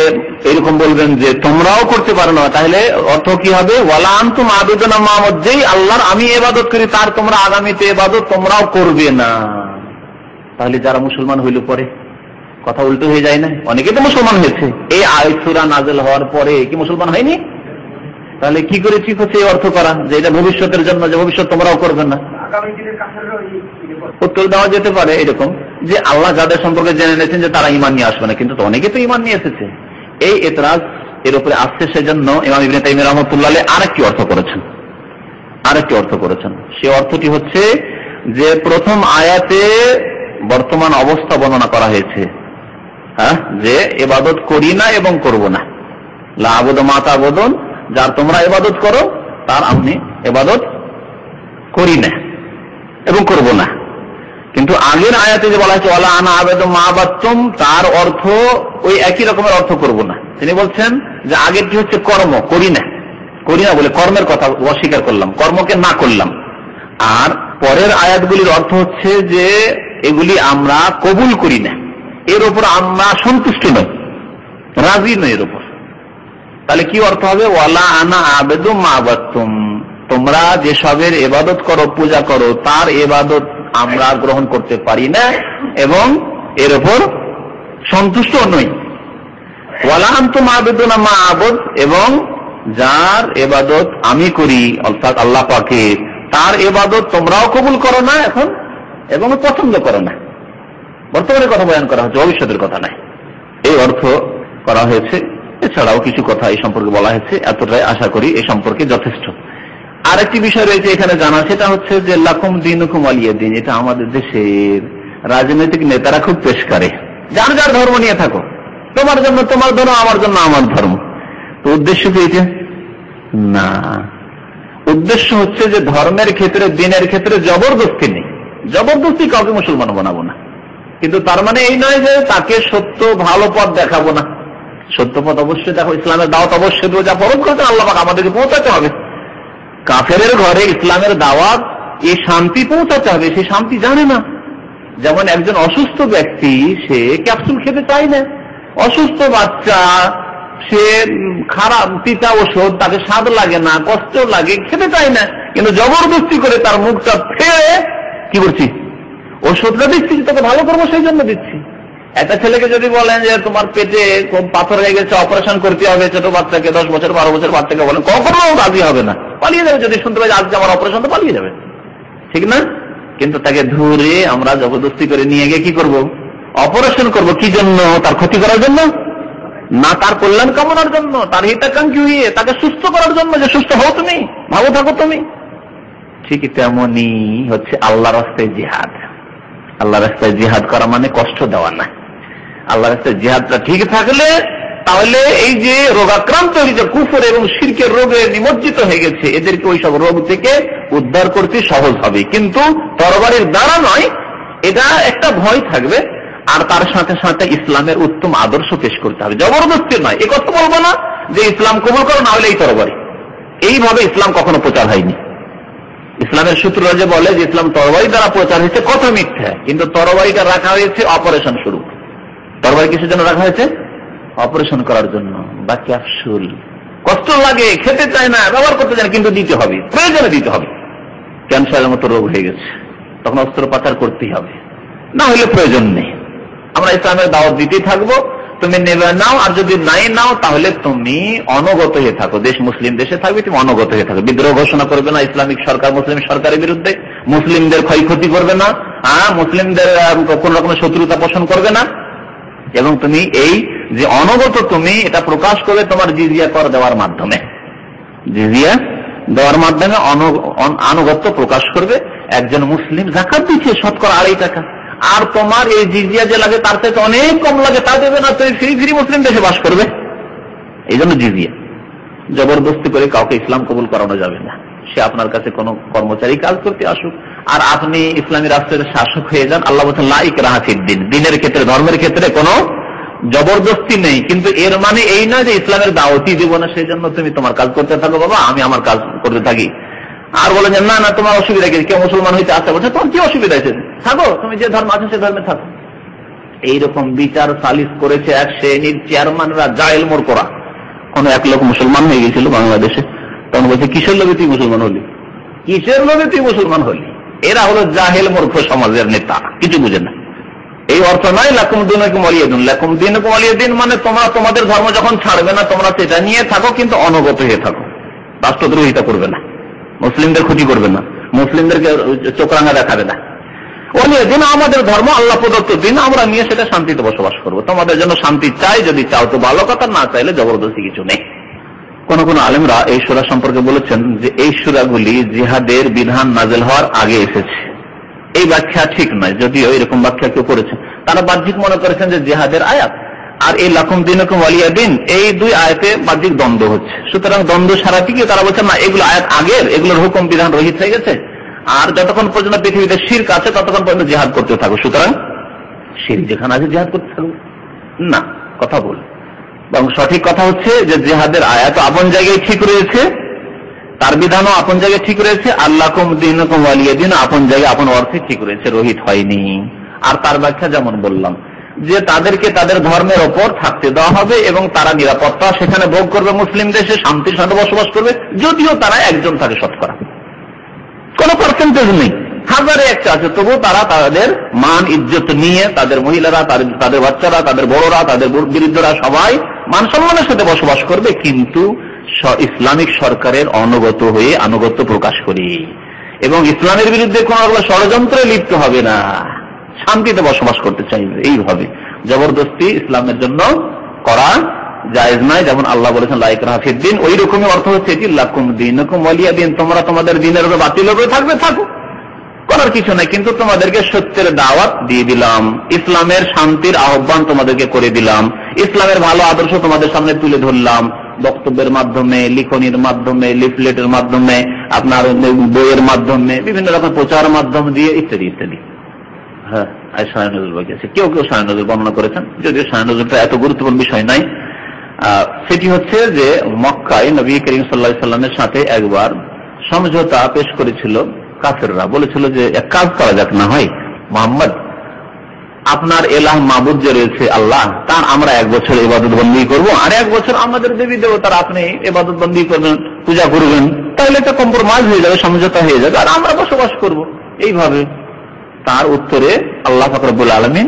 এরকম বলবেন যে তোমরাও করতে পারো না, তাহলে অর্থ কি হবে? ওয়ালা আনতুম আবিদুনা মা আবুদু, যেই আল্লাহর আমি ইবাদত করি তার তোমরা আগামীতে ইবাদত তোমরাও করবে না। তাহলে যারা মুসলমান হইল পরে কথা উল্টো হয়ে যায় না? অনেকে তো মুসলমান হয়েছে এই আয়াত সূরা নাযিল হওয়ার পরে, কি মুসলমান হয়নি? তাহলে কি করে ঠিক হচ্ছে এই অর্থ করা যে এটা ভবিষ্যতের জন্য, যে ভবিষ্যৎ তোমরাও করবে না? উত্তর দেওয়া যেতে পারে এরকম যে আল্লাহ যাদের সম্পর্কে জেনে নিয়েছেন যে তারা ঈমান নিয়ে আসবে না, কিন্তু অনেকে তো ঈমান নিয়ে এসেছে। এই এতরাজ এর উপরে আসছে, সেজন্য ইমাম ইবনে তাইমিয়া রাহমাতুল্লাহ আলাইহি আরেকটি অর্থ করেছেন। সে অর্থটি হচ্ছে যে প্রথম আয়াতে বর্তমান অবস্থা বর্ণনা করা হয়েছে, হ্যাঁ, যে ইবাদত করি না এবং করব না। লা আবুদু মা তা'বুদুন, যার তোমরা ইবাদত করো তার আমি ইবাদত করি না এবং করব না। কিন্তু আগের আয়াতে যে বলা হয়েছে ওয়ালা আনা আবেদু মা আবাদতুম, তার অর্থ ওই একই রকমের অর্থ করব না। তিনি বলছেন যে আগেরটি হচ্ছে কর্ম, করি না বলে কর্মের কথা অস্বীকার করলাম, কর্মকে না করলাম। আর পরের আয়াতগুলির অর্থ হচ্ছে যে এগুলি আমরা কবুল করি না, এর উপর আমরা সন্তুষ্ট নই, রাজি নই এর উপর। তাহলে কি অর্থ হবে? ওয়ালা আনা আবেদু মা আবাদতুম, তোমরা যেসবের ইবাদত করো, পূজা করো, তার ইবাদত আমরা গ্রহণ করতে পারি না এবং এর উপর সন্তুষ্ট নই। ওয়ালা আনতুম আবিদুনা মা আবুদ, এবং যার ইবাদত আমি করি অর্থাৎ আল্লাহ পাকের, তার ইবাদত তোমরাও কবুল করো না এখন এবং পছন্দ করো না। বর্তমানের কথা বয়ান করা হচ্ছে, ভবিষ্যতের কথা নাই, এই অর্থ করা হয়েছে। এছাড়াও কিছু কথা এই সম্পর্কে বলা হয়েছে, এতটাই আশা করি এই সম্পর্কে যথেষ্ট। আরেকটি বিষয় রয়েছে এখানে জানা, সেটা হচ্ছে যে লাকুম দীনুকুম ওয়ালিয়া দিন। এটা আমাদের দেশের রাজনৈতিক নেতারা খুব পেশ করে, যার যার ধর্ম নিয়ে থাকো, তোমার জন্য তোমার ধর্ম, আমার জন্য আমার ধর্ম। তো উদ্দেশ্য কি এটা? না, উদ্দেশ্য হচ্ছে যে ধর্মের ক্ষেত্রে, দিনের ক্ষেত্রে জবরদস্তি নেই, জবরদস্তি কাউকে মুসলমান বানাবো না। কিন্তু তার মানে এই নয় যে তাকে সত্য ভালো পথ দেখাবো না। সত্য পথ অবশ্যই দেখো, ইসলামের দাওয়াত অবশ্যই দেবো, যা ফরজ করেছেন আল্লাহ পাক আমাদেরকে পৌঁছাতে হবে। কাফেরের ঘরে ইসলামের দাওয়াত, এই শান্তি পৌঁছাতে হবে, সে শান্তি জানে না। যেমন একজন অসুস্থ ব্যক্তি, সে ক্যাপসুল খেতে চায় না, অসুস্থ বাচ্চা, সে খারাপ পিতা ওষুধ, তাকে স্বাদ লাগে না, কষ্ট লাগে, খেতে চায় না, কিন্তু জবরদস্তি করে তার মুখটা ফেরে কি করছি, ওষুধটা দিচ্ছি, তোকে ভালো করবো সেই জন্য দিচ্ছি। একটা ছেলেকে যদি বলেন যে তোমার পেটে পাথর হয়ে গেছে, অপারেশন করতে হবে, ছোট বাচ্চাকে 10 বছর 12 বছর বাচ্চাকে বলেন, কখনো রাজি হবে না, পালিয়ে যাবে। যদি শুনতে পাই আজকে আমার অপারেশন, তো পালিয়ে যাবে, ঠিক না? কিন্তু তাকে ধরে আমরা জবরদস্তি করে নিয়ে গিয়ে কি করব? অপারেশন করব। কি জন্য? তার ক্ষতি করার জন্য না, তার কল্যাণ কামনার জন্য, তার হিতাকাঙ্ক্ষী হয়ে তাকে সুস্থ করার জন্য, যে সুস্থ হও তুমি, ভালো থাকো তুমি। ঠিক তেমনি হচ্ছে আল্লাহ রাস্তায় জিহাদ। আল্লাহ রাস্তায় জিহাদ করা মানে কষ্ট দেওয়া না। আল্লাহ রাস্তায় জিহাদটা ঠিক থাকলে তাহলে এই যে রোগাক্রান্ত হয়েছে, কুফর এবং শিরকের রোগে নিমজ্জিত হয়ে গেছে, এদেরকে ওই সব রোগ থেকে উদ্ধার করতে সহজ হবে। কিন্তু তরবারির দ্বারা নয়, এটা একটা ভয় থাকবে। আর তার সাথে সাথে ইসলামের উত্তম আদর্শ পেশ করতে হবে, জবরদস্তি নয়। এ কথা বলবো না যে ইসলাম কবুল করো, না হলে এই তরবারি। এইভাবে ইসলাম কখনো প্রচার হয়নি। ইসলামের সূত্ররা যে বলে যে ইসলাম তরবারি দ্বারা প্রচার হয়েছে, কথা মিথ্যা। কিন্তু তরবারিটা রাখা হয়েছে অপারেশন শুরু। তরবারি কিসের জন্য রাখা হয়েছে? অপারেশন করার জন্য। বা ক্যাপসুল, কষ্ট লাগে, খেতে চায় না, ব্যবহার করতে চায় না, কিন্তু দিতে হবে, প্রয়োজনে দিতে হবে। ক্যান্সারের মতো রোগ হয়ে গেছে, তখন অস্ত্রোপচার করতেই হবে, না হলে প্রয়োজন নেই। আমরা ইসলামের দাওয়াত দিতেই থাকবো, তুমি নেবে নাও, আর যদি নাই নাও তাহলে তুমি অনগত হয়ে থাকো। দেশ মুসলিম দেশে থাকবে, তুমি অনগত হয়ে থাকো। বিদ্রোহ ঘোষণা করবে না ইসলামিক সরকার, মুসলিম সরকারের বিরুদ্ধে, মুসলিমদের ক্ষয়ক্ষতি করবে না, মুসলিমদের কোন রকমের শত্রুতা পোষণ করবে না। এবং তুমি এই যে অনগত, তুমি এটা প্রকাশ করবে তোমার জিজিয়া কর দেওয়ার মাধ্যমে। জিজিয়া দেওয়ার মাধ্যমে আনুগত্য প্রকাশ করবে। একজন মুসলিম যাকাত দিচ্ছে শতকরা 2.5 টাকা, আর তোমার এই জিজিয়া যে লাগে তার থেকে অনেক কম লাগে, তা দেবে না, তুমি ফ্রি মুসলিম দেশে বাস করবে। এই জন্য জিজিয়া। জবরদস্তি করে কাউকে ইসলাম কবুল করানো যাবে না। সে আপনার কাছে কোনো কর্মচারী কাজ করতে আসুক, আর আপনি ইসলামী রাষ্ট্রের শাসক হয়ে যান, আল্লাহ বলছেন লা ইকরাহা ফিদ্দিন, দিনের ক্ষেত্রে, ধর্মের ক্ষেত্রে কোনো জবরদস্তি নেই। কিন্তু এর মানে এই নয় যে ইসলামের দাওয়াতি দিব না, সেই জন্য তুমি তোমার কাজ করতে থাকো, বাবা আমি আমার কাজ করতে থাকি। আর বলে যে না না তোমার অসুবিধা কি, কেউ মুসলমান হইতে আসতে বলছে, তোমার কি অসুবিধা আছে, থাকো, তুমি যে ধর্ম আছে সে ধর্মে থাকো। এইরকম বিচার সালিস করেছে এক শ্রেণীর চেয়ারম্যানরা, জাহেল মূর্খরা। কোন এক লোক মুসলমান হয়ে গেছিল বাংলাদেশে, তখন বলছে কিসের লোভে তুই মুসলমান হলি, কিসের লোভে তুই মুসলমান হলি। এরা হলো জাহেল মূর্খ সমাজের নেতা, কিছু বুঝে না। এই অর্থ নয় লাকুম দীনুকুম ওয়ালিয়া দিন। লাকুম দীনুকুম ওয়ালিয়া দিন মানে তোমরা তোমাদের ধর্ম যখন ছাড়বে না তোমরা সেটা নিয়ে থাকো, কিন্তু অনুগত হয়ে থাকো, রাষ্ট্রদ্রোহিতা করবে না, মুসলিমদের ক্ষতি করবে না, মুসলিমদেরকে চোখরাঙা দেখাবে না। ওয়ালিয়া দিন আমাদের ধর্ম, আল্লাহ প্রদত্ত দিন, আমরা নিয়ে সেটা শান্তিতে বসবাস করবো। তোমাদের জন্য শান্তি চাই, যদি চাও তো ভালো কথা, না চাইলে জবরদস্তি কিছু নেই। কোন কোন আলেমরা এই সূরা সম্পর্কে বলেছেন যে এই সূরাগুলি জিহাদের বিধান নাযিল হওয়ার আগে এসেছে। এই ব্যাখ্যা ঠিক নয়, যদিও এরকম ব্যাখ্যা কেউ করেছেন। তারা বাহ্যিক মনে করেছেন যে জিহাদের আয়াত আর এই লাকুম দীনুকুম ওয়ালিয়া দিন, এই দুই আয়াতে বাহ্যিক দ্বন্দ্ব হচ্ছে। সুতরাং দ্বন্দ্ব সারাটিকে তারা বলছেন না, এগুলো আয়াত আগের, এগুলোর হুকুম বিধান রহিত হয়ে গেছে, আর যতক্ষণ পর্যন্ত পৃথিবীতে শিরক আছে ততক্ষণ পর্যন্ত জিহাদ করতে থাকো। সুতরাং শিরক যেখানে আছে জিহাদ করতে থাকো না, কথা বল। এবং সঠিক কথা হচ্ছে যে জিহাদের আয়াত আপন জায়গায় ঠিক রয়েছে, তার বিধানও আপন জায়গায় ঠিক রয়েছে, আল্লাকুম দীনুকুম ওয়ালিয়া দিন আপন জায়গায় আপন অর্থে ঠিক রয়েছে, রহিত হয়নি। আর তার ব্যাখ্যা যেমন বললাম যে তাদেরকে তাদের ধর্মের ওপর থাকতে দেওয়া হবে এবং তারা নিরাপত্তা সেখানে ভোগ করবে, মুসলিম দেশে শান্তির সাথে বসবাস করবে, যদিও তারা একজন থাকে শতকরা, কোন পার্সেন্টেজ নেই, হাজারে একটা আছে, তবু তারা তাদের মান ইজ্জত নিয়ে তাদের মহিলারা, তাদের বাচ্চারা, তাদের বড়রা, তাদের বৃদ্ধরা সবাই মান সম্মানের সাথে বসবাস করবে, কিন্তু ইসলামিক সরকারের অনুগত হয়ে আনুগত্য প্রকাশ করি এবং ইসলামের বিরুদ্ধে কোন ষড়যন্ত্রে লিপ্ত হবে না, শান্তিতে বসবাস করতে চাইবে। এইভাবে জবরদস্তি ইসলামের জন্য করা জায়েজ নয়, যেমন আল্লাহ বলেছেন লা ইকরাহা ফিদ্দিন। ওই রকমই অর্থ হচ্ছে কি লাকুম দীনুকুম ওয়ালিয়া দিন, তোমরা তোমাদের দ্বীনের উপর বাতিল হবে থাকবে, থাকো, করার কিছু নাই, কিন্তু তোমাদেরকে সত্যের দাওয়াত দিয়ে দিলাম, ইসলামের শান্তির আহ্বান তোমাদেরকে করে দিলাম, ইসলামের ভালো আদর্শ তোমাদের সামনে তুলে ধরলাম, বক্তব্যের মাধ্যমে, লিখনির মাধ্যমে, লিফলেটের মাধ্যমে, আপনার বইয়ের মাধ্যমে, বিভিন্ন রকম প্রচার মাধ্যম দিয়ে ইত্যাদি ইত্যাদি। হ্যাঁ, শাহ নজরুল বলেছে, কেউ কেউ শাহ নজরুল বর্ণনা করেছেন, যদিও শাহ নজরুলটা এত গুরুত্বপূর্ণ বিষয় নাই। সেটি হচ্ছে যে মক্কায় নবী করিম সাল্লাল্লাহু আলাইহি ওয়াসাল্লামের সাথে একবার সমঝোতা পেশ করেছিল কাফেররা, বলেছিল যে এক কাজ করা যাক, না হয় মুহাম্মদ আপনার এলাহ মাবুদ যে রয়েছে আল্লাহ, তার আমরা 1 বছর ইবাদত বন্দী করবো, আর 1 বছর আমাদের দেবী দেবতার আপনি ইবাদত বন্দী করবেন, পূজা করবেন, তাহলে এটা কম্প্রোমাইজ হয়ে যাবে, সমঝোতা হয়ে যাবে, আর আমরা বসবাস করব এইভাবে। তার উত্তরে আল্লাহ পাক রব্বুল আলামিন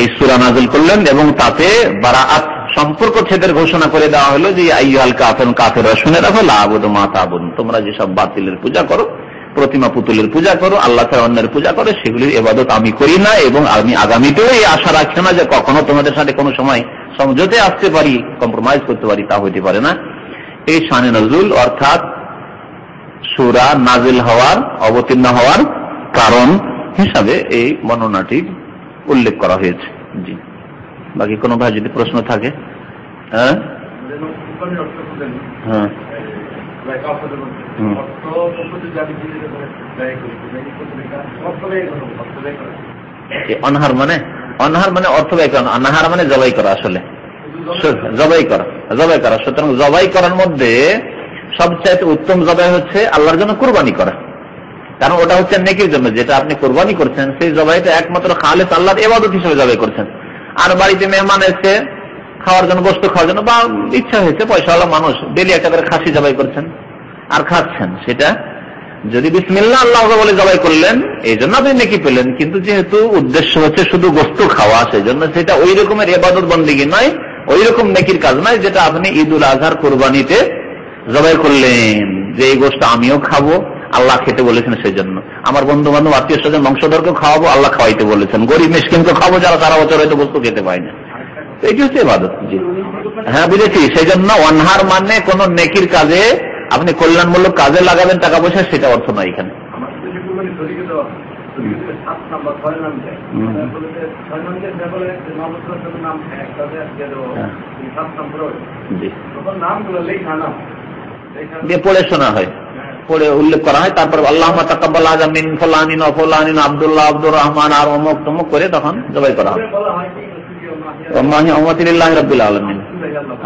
এই সূরা নাযিল করলেন এবং তাতে বারাআত, সম্পর্ক ছেদের ঘোষণা করে দেওয়া হলো যে আইয়ুহাল কাফিরুন, কাফেররা শুনে রাখো, লা আবুদু মা তা'বুদুন, তোমরা যেসব বাতিলের পূজা করো, প্রতিমা পুতুলের পূজা করো, আল্লাহ ছাড়া অন্যের পূজা করো, সেগুলির ইবাদত আমি করি না, এবং আমি আগামীতেও এই আশা রাখছি না যে কখনো তোমাদের সাথে কোনো সময় সমঝোতে আসতে পারি, কম্প্রোমাইজ করতে পারি, তা হইতে পারে না। এই শানে নজুল অর্থাৎ সূরা নাযিল হওয়ার, অবতীর্ণ হওয়ার কারণ হিসাবে এই বর্ণনাটি উল্লেখ করা হয়েছে। জি, বাকি কোনো ভাই যদি প্রশ্ন থাকে। হ্যাঁ হ্যাঁ, অনহার মানে অর্থ ব্যয় করা, অনাহার মানে জবাই করা, আসলে জবাই করা, জবাই করা। সুতরাং জবাই করার মধ্যে সবচাইতে উত্তম জবাই হচ্ছে আল্লাহর জন্য কুরবানি করা, কারণ ওটা হচ্ছে নেকির জন্য, যেটা আপনি কুরবানি করছেন সেই জবাইটা একমাত্র খালেস আল্লাহর ইবাদত হিসেবে জবাই করছেন। আর বাড়িতে মেহমান এসে খাওয়ার জন্য, গোশত খাওয়ার জন্য, বা ইচ্ছা হয়েছে পয়সাওয়ালা মানুষ ডেলি একটা করে খাসি জবাই করছেন আর খাচ্ছেন, সেটা যদি বিসমিল্লাহ আল্লাহ বলে জবাই করলেন এই জন্য আপনি নেকি পেলেন, কিন্তু যেহেতু উদ্দেশ্য হচ্ছে শুধু গোশত খাওয়া, সেই জন্য সেটা ওই রকমের ইবাদত বন্দেগী নয়, ওই রকম নেকির কাজ নয় যেটা আপনি ঈদ উল আজহার কুরবানিতে জবাই করলেন, যে এই গোশত আমিও খাবো, আল্লাহ খেতে বলেছেন, সেই জন্য আমার বন্ধু বান্ধব আত্মীয় স্বজন বংশধরকে খাওয়াবো, আল্লাহ খাওয়াইতে বলেছেন, গরিব মিসকিনকে খাবো যারা সারা বছর হয়তো গোশত খেতে পায় না, এটি হচ্ছে ইবাদত। জি হ্যাঁ, বুঝেছি। সেই জন্য অনহার মানে কোন নেকির কাজে আপনি কল্যাণমূলক কাজে লাগাবেন টাকা পয়সা, সেটা অর্থ নয় এখানে। পড়ে শোনা হয়, পড়ে উল্লেখ করা হয়, তারপর আল্লাহুম্মা তাকাব্বাল হাযা মিন ফুলানিন ওয়া ফুলানিন আব্দুল্লাহ, আব্দুর রহমান আর অমুক তমুক করে তখন জবাই করা হয়।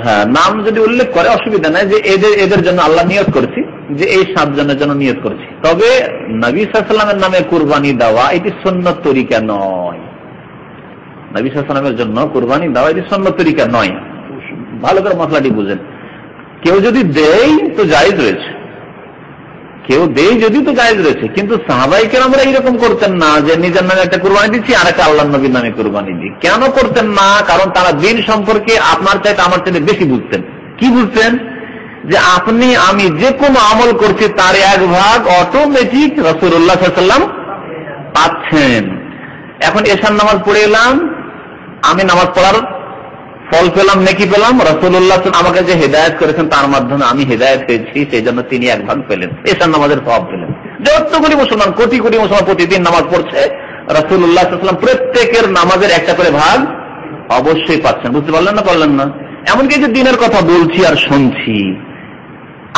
হ্যাঁ, নাম যদি উল্লেখ করে অসুবিধা নাই, যে এদের জন্য আল্লাহ নিয়ত করছি, যে এই 7 জনের জন্য নিয়ত করছি। তবে নবী সাল্লাল্লাহু আলাইহি ওয়াসাল্লামের নামে কুরবানি দেওয়া এটি সুন্নত তরিকা নয়, নবী সাল্লাল্লাহু আলাইহি ওয়াসাল্লামের জন্য কুরবানি দেওয়া এটি সুন্নাত তরিকা নয়। ভালো করে মশলাটি বুঝেন। কেউ যদি দেয় তো জায়েজ রয়েছে, কেউ দেয় যদি তো জায়েজ রয়েছে, কিন্তু সাহাবায়ে কেরামরা এইরকম করতেন না যে নিজের নামে একটা কুরবানি দিচ্ছি আর একটা আল্লাহর নবীর নামে কুরবানি দিই। কেন করতেন না? কারণ তারা দিন সম্পর্কে আপনার চাইতে আমার চাইতে বেশি বুঝতেন। কি বুঝতেন? যে আপনি আমি যে কোনো আমল করছি তার এক ভাগ অটোমেটিক রাসূলুল্লাহ সাল্লাল্লাহু আলাইহি ওয়াসাল্লাম পাচ্ছেন। এখন এশার নামাজ পড়ে এলাম, আমি নামাজ পড়ার ফল পেলাম, নেকি পেলাম। রাসূলুল্লাহ আমাকে যে হেদায়েত করেছেন তার মাধ্যমে আমি হেদায়েত পেয়েছি, সেই জন্য তিনি এক ভাগ পেলেন, এশার নামাজের সওয়াব পেলেন। যতগুলি মুসলমান, কোটি কোটি মুসলমান প্রতিদিন নামাজ পড়ছে, রাসূলুল্লাহ সাল্লাল্লাহু আলাইহি ওয়াসাল্লাম প্রত্যেকের নামাজের একটা করে ভাগ অবশ্যই পাচ্ছেন। বুঝতে পারলেন না? পারলেন না? এমনকি যে দিনের কথা বলছি আর শুনছি,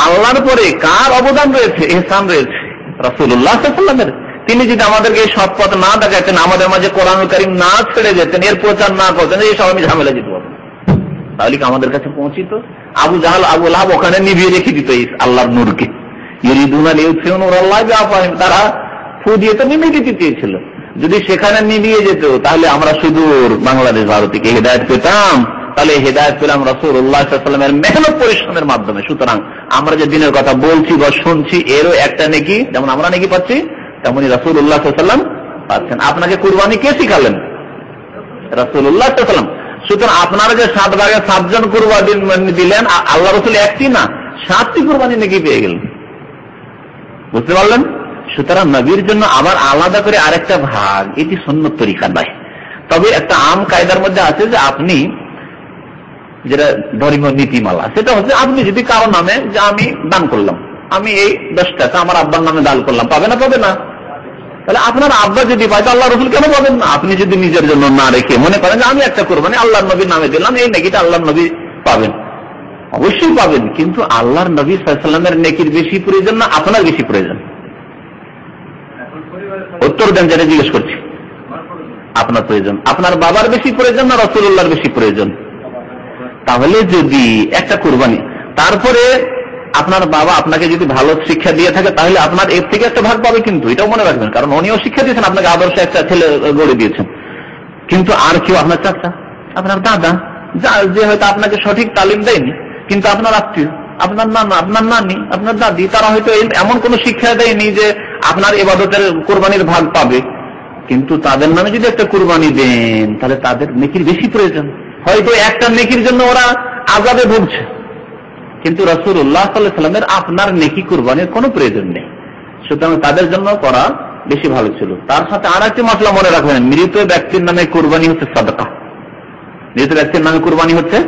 আল্লাহর পরে কার অবদান রয়েছে? ইহসান রয়েছে রাসূলুল্লাহ সাল্লাল্লাহু আলাইহি ওয়াসাল্লামের। তিনি যদি আমাদেরকে এই সৎ পথ না দেখাতেন, আমাদের মাঝে কোরআনুল কারীম না ছেড়ে যেতেন, এর প্রচার না করতেন, এই সব আমি ঝামেলা দিতে পারবো, তাহলে কি আমাদের কাছে পৌঁছিত? আবু জাহাল, আবু লাহাব ওখানে নিভিয়ে রেখে দিত এই আল্লাহর নূরকে। ইউরিদুনা লিইউতফিউ নূরাল্লাহি বিআফওয়াহিহিম, তারা ফু দিয়ে তো নিভিয়ে দিতে চেয়েছিল। যদি সেখানে নিভিয়ে যেত তাহলে আমরা সুদূর বাংলাদেশ, ভারত থেকে হেদায়েত পেতাম। তাহলে হেদায়েত পেলাম রাসূলুল্লাহ সাল্লাল্লাহু আলাইহি ওয়াসাল্লামের মেহনত পরিশ্রমের মাধ্যমে। সুতরাং আমরা যে দিনের কথা বলছি বা শুনছি, এরও একটা নেকি, যেমন আমরা নেকি পাচ্ছি তেমনি রাসূলুল্লাহ সাল্লাল্লাহু আলাইহি ওয়াসাল্লাম পাচ্ছেন। আপনাকে কুরবানি কে শিখালেন? রাসূলুল্লাহ সাল্লাল্লাহু আলাইহি ওয়াসাল্লাম। সুতরাং আপনারা যে 7 ভাগে 7 জন কুরবানি দিলেন, আল্লাহ রাসূল একটি না 7টি কুরবানি নেকি পেয়ে গেলেন। বুঝতে পারলেন? সুতরাং নবীর জন্য আবার আলাদা করে আরেকটা ভাগ, এটি সুন্নত তরিকা নয়। তবে একটা আম কায়দার মধ্যে আছে যে আপনি যেটা ধর্মীয় নীতিমালা, সেটা হচ্ছে আপনি যদি কারো নামে, যে আমি দান করলাম, আমি এই 10 টাকা আমার আব্বার নামে দান করলাম, পাবে না? পাবে না? তাহলে আপনার আব্বা যদি পায়, আল্লাহ রাসূল কেন পাবেন না? আপনি যদি নিজের জন্য না রেখে মনে করেন যে আমি একটা কুরবানি আল্লাহর নবীর নামে দিলাম, এই নেকিটা আল্লাহর নবী পাবেন, অবশ্যই পাবেন। কিন্তু আল্লাহর নবী সাল্লাল্লাহু আলাইহি ওয়াসাল্লামের নেকির বেশি প্রয়োজন না আপনার বেশি প্রয়োজন? উত্তর দেন, যেটা জিজ্ঞেস করছি। আপনার প্রয়োজন। আপনার বাবার বেশি প্রয়োজন না রাসূলুল্লাহর বেশি প্রয়োজন? তাহলে যদি একটা কুরবানি, তারপরে আপনার বাবা আপনাকে যদি ভালো শিক্ষা দিয়ে থাকে, তাহলে আপনার এর থেকে একটা ভাগ পাবে। কিন্তু এটাও মনে রাখবেন, কারণ উনিও শিক্ষা দিয়েছেন, আপনাকে আদর্শ একটা ছেলে গড়ে দিয়েছেন। কিন্তু আর কেউ, আপনার চাচা, আপনার দাদা, যে হয়তো আপনাকে সঠিক তালিম দেয়নি, কিন্তু আপনার আত্মীয়, আপনার নানা, আপনার নানি, আপনার দাদি, তারা হয়তো এমন কোন শিক্ষা দেয়নি যে আপনার ইবাদতের কুরবানির ভাগ পাবে। কিন্তু তাদের নামে যদি একটা কুরবানি দেন, তাহলে তাদের নেকির বেশি প্রয়োজন। হয়তো একটা নেকির জন্য ওরা আযাবে ভুগছে, কিন্তু রাসূলুল্লাহ সাল্লাল্লাহু আলাইহি ওয়াসাল্লামের আপনার নেকি কুরবানির কোনো প্রয়োজন নেই। সুতরাং তাদের জন্য করা বেশি ভালো ছিল। তার সাথে আর একটি মাসলা মনে রাখবেন, মৃত ব্যক্তির নামে কুরবানি হচ্ছে সাদকা। মৃত ব্যক্তির নামে কুরবানি হচ্ছে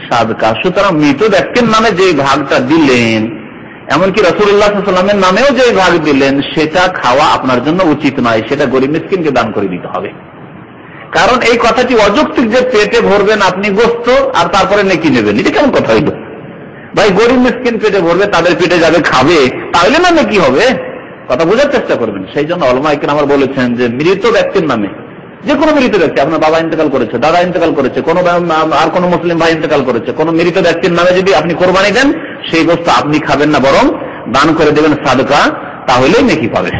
সাদকা। সুতরাং মৃত ব্যক্তির নামে যে ভাগটা দিলেন, এমনকি রাসূলুল্লাহ সাল্লাল্লাহু আলাইহি ওয়াসাল্লামের নামেও যে ভাগ দিলেন, সেটা খাওয়া আপনার জন্য উচিত নয়, সেটা গরীব মিসকিনকে দান করে দিতে হবে। কারণ এই কথাটি অযৌক্তিক যে পেটে ভরবেন আপনি গোশত আর তারপরে নেকি নেবেন, এটা কেমন কথা হইল ভাই? গরীব মিসকিন পেটে ভরবে, তাদের পেটে যাবে, খাবে, তাহলে না নেকি হবে? কথা বোঝার চেষ্টা করবেন। সেই জন্য উলামায়ে কেরাম বলেছেন যে মৃত ব্যক্তির নামে, যে কোনো মৃত ব্যক্তি, আপনার বাবা ইন্তেকাল করেছে, দাদা ইন্তেকাল করেছে, আর কোন মুসলিম ভাই ইন্তেকাল করেছে, কোন মৃত ব্যক্তির নামে যদি আপনি কোরবানি দেন, সেই বস্তু আপনি খাবেন না, বরং দান করে দেবেন সাদকা, তাহলেই নেকি পাবে।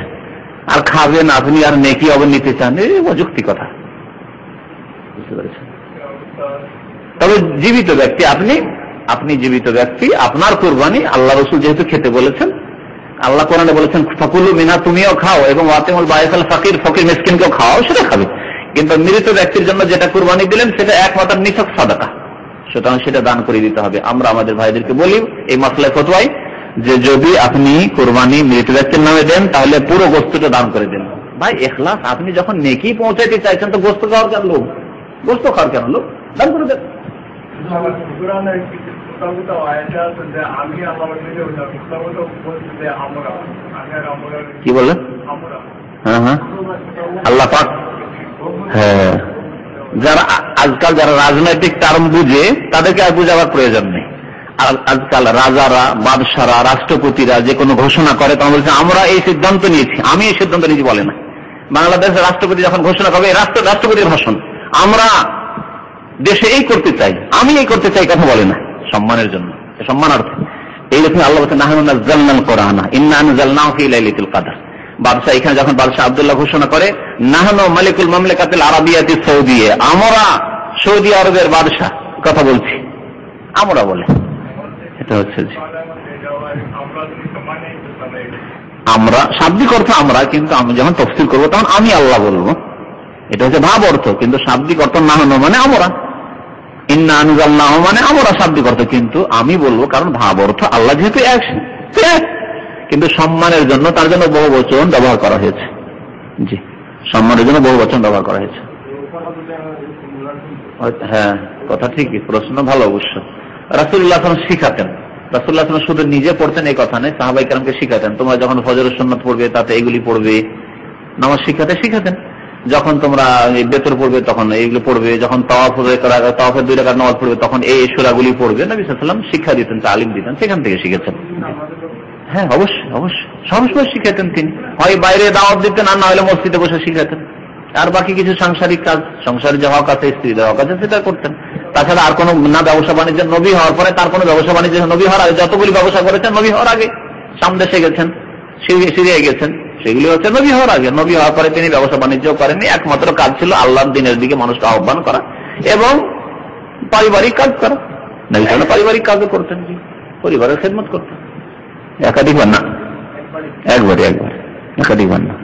আর খাবেন আপনি আর নেকি আবার নিতে চান, এই অযৌক্তিক কথা। বুঝতে পেরেছেন? তবে জীবিত ব্যক্তি, আপনি জীবিত ব্যক্তি, আপনার কুরবানি আল্লাহ রাসূল যেহেতু খেতে বলেছেন, আল্লাহ কোরআনে বলেছেন ফাকুলু মিনহা, তুমিও খাও, এবং ওয়াতিমুল বাইসাল ফাকির, ফকির মিসকিনকেও খাও, সেটা খাবে। কিন্তু মৃত ব্যক্তির জন্য যেটা কুরবানি দিলেন, সেটা একমাত্র নিছক সাদাকা, সুতরাং সেটা দান করে দিতে হবে। আমরা আমাদের ভাইদেরকে বলি এই মাসলায় ফতোয়ায় যে যদি আপনি কুরবানি মৃত ব্যক্তির নামে দেন, তাহলে পুরো গোশতটা দান করে দেন। ভাই ইখলাস, আপনি যখন নেকি পৌঁছাইতে চাইছেন, তো গোশত খাওয়ার কেন লোক? গোশত খাওয়ার কেন লোক? দান করে দেন। কি বললেন? হ্যাঁ, আল্লাহ পাক, হ্যাঁ, যারা আজকাল যারা রাজনৈতিক টার্ম বুঝে, তাদেরকে আর বুঝাবার প্রয়োজন নেই। আর আজকাল রাজারা, বাদশারা, রাষ্ট্রপতিরা যে কোনো ঘোষণা করে, তখন বলছে আমরা এই সিদ্ধান্ত নিয়েছি, আমি এই সিদ্ধান্ত নিয়েছি, বলে না। বাংলাদেশের রাষ্ট্রপতি যখন ঘোষণা করবে, রাষ্ট্রপতির ভাষণ, আমরা দেশে এই করতে চাই, আমি এই করতে চাই, কথা বলে না, সম্মানের জন্য, সম্মানার্থে। এই রকম আল্লাহ বলছেন নাহনু নাযালনাল কুরআনা ইন্না আনজালনাহু ফি লাইলাতুল কদর। বাদশাহ এখানে যখন বাদশাহ আব্দুল্লাহ ঘোষণা করে নাহনু মালিকুল মামলাকাতিল আরাবিয়াতি সৌদিয়ে, আমরা সৌদি আরবের বাদশাহ কথা বলছি, আমরা বলে এটা হচ্ছে আমরা শাব্দিক অর্থ আমরা, কিন্তু আমি যখন তফসিল করবো তখন আমি আল্লাহ বলবো, এটা হচ্ছে ভাব অর্থ। কিন্তু শাব্দিক অর্থ নাহনু মানে আমরা, ইন্না আনজালনাহু মানে আমরা শাব্দিক অর্থ, কিন্তু আমি বলবো কারণ ভাব অর্থ আল্লাহ যেহেতু এক, কিন্তু সম্মানের জন্য তার জন্য বহু বচন ব্যবহার করা হয়েছে। জি, সম্মানের জন্য বহু বচন ব্যবহার করা হয়েছে। হ্যাঁ, কথা ঠিকই, প্রশ্ন ভালো অবশ্য। রাসূলুল্লাহ সাল্লাল্লাহু আলাইহি ওয়াসাল্লাম শিখাতেন, রাসূলুল্লাহ সাল্লাল্লাহু আলাইহি ওয়াসাল্লাম শুধু নিজে পড়তেন এই কথা নয়, সাহাবায়ে কেরামকে শিখাতেন। তোমরা যখন ফজরের সুন্নাত পড়বে তাতে এগুলি পড়বে, নামাজ শিখাতেন। যখন তোমরা বেতর পড়বে তখন এইগুলো পড়বে, যখন তাওয়াফের 2 রাকাত নামাজ পড়বে তখন এই সূরাগুলি পড়বে। নবী সাল্লাল্লাহু আলাইহি ওয়াসাল্লাম শিক্ষা দিতেন, তালিম দিতেন, সেখান থেকে শিখেছেন। হ্যাঁ, অবশ্যই সবসময় শিখাতেন তিনি, হয় বাইরে দাওয়াত দিতেন আর না হলে মসজিদে বসে শিখাতেন। আর বাকি কিছু সাংসারিক কাজ, সংসারের যে হক আছে, স্ত্রীর হক আছে, সেটা করতেন। তাছাড়া আর কোনো না ব্যবসা বাণিজ্য, নবী হওয়ার পরে তার কোনো ব্যবসা বাণিজ্য, নবী হওয়ার আগে যতগুলি ব্যবসা করেছেন নবী হওয়ার আগে, সামদেশে গেছেন, সিরিয়ায় গেছেন, সেগুলি হচ্ছে নবী হওয়ার আগে। নবী হওয়ার পরে তিনি ব্যবসা বাণিজ্য করেননি, একমাত্র কাজ ছিল আল্লাহর দ্বীনের দিকে মানুষকে আহ্বান করা এবং পারিবারিক কাজ করা। নবী সাল্লাল্লাহু পারিবারিক কাজও করতেন, পরিবারের খেদমত করতেন। একাধিকবার না, একবারে একাধিকবার না।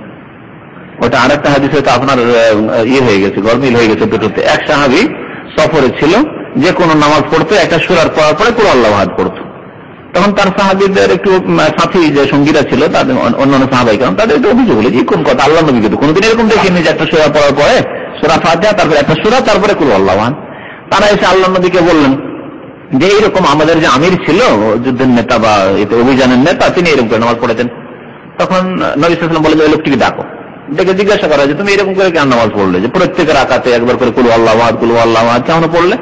ওটা আরেকটা হাদিস হয়তো আপনার হয়ে গেছে, গরমিল হয়ে গেছে দুটোতে। এক সাহাবী সফরে ছিল, যে কোনো নামাজ পড়তো একটা সূরার পড়ার পরে কুল আল্লাহু আহাদ পড়তো। তখন তার সাহাবীদের একটু সাথী যে সঙ্গীরা ছিল, তাদের অন্যান্য সাহাবায়ে কেরাম তাদের একটু অভিযোগ হলো যে কোন কথা, আল্লাহ নবী কিন্তু কোনোদিন এরকম দেখিনি যে একটা সূরা পড়ার পরে সূরা ফাতিহা, তারপরে একটা সূরা, তারপরে কুল আল্লাহু আহাদ। তারা এসে আল্লাহ নবীকে বললেন যে এইরকম আমাদের যে আমির ছিল, যুদ্ধের নেতা বা অভিযানের নেতা, তিনি এরকম করে নামাজ পড়েছেন। তখন নবী সাল্লাল্লাহু আলাইহি ওয়াসাল্লাম বলে যে ওই লোকটিকে ডাকো, ডেকে জিজ্ঞাসা করা যে তুমি এরকম করে কেন নামাজ পড়লে, যে প্রত্যেকের রাকাতে একবার করে কুল আল্লাহু আহাদ কেন পড়লে?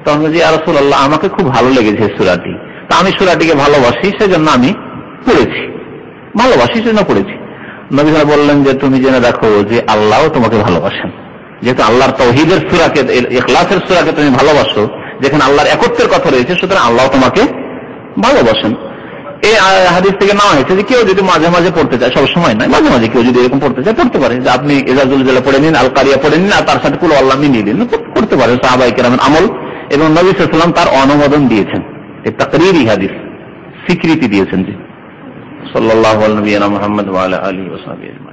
তখন যে ইয়া রাসূলুল্লাহ, আমাকে খুব ভালো লেগেছে সূরাটি, তা আমি সূরাটিকে ভালোবাসি, সেজন্য আমি পড়েছি, পড়েছি। নবী সাল্লাল্লাহু বললেন যে তুমি জেনে রাখো যে আল্লাহও তোমাকে ভালোবাসেন, যেহেতু আল্লাহর তাওহীদের সূরাকে, ইখলাসের সূরাকে তুমি ভালোবাসো, যেখানে আল্লাহর একত্বের কথা রয়েছে, সুতরাং আল্লাহ তোমাকে ভালোবাসেন। এই হাদিস থেকে নেওয়া হয়েছে যে কেউ যদি মাঝে মাঝে পড়তে চায়, সব সময় নয়, মাঝে মাঝে কেউ যদি এরকম পড়তে চায় পড়তে পারে, যে আপনি ইজাজুল জালা পড়ে নিন, আল কারিয়া পড়ে নিন, আর তার সাথে কুল আল্লাহ মিলিয়ে দিন, করতে পারে। সাহাবায়ে কেরামের আমল, এবং নবী সাল্লাল্লাহু আলাইহি ওয়াসাল্লাম তার অনুমোদন দিয়েছেন, এই তাকরীরি হাদিস, স্বীকৃতি দিয়েছেন। জি, সাল্লাল্লাহু আলাইহি ওয়া সাল্লাম মুহাম্মদ ওয়া আলা আলিহি ওয়া সাহবিহি।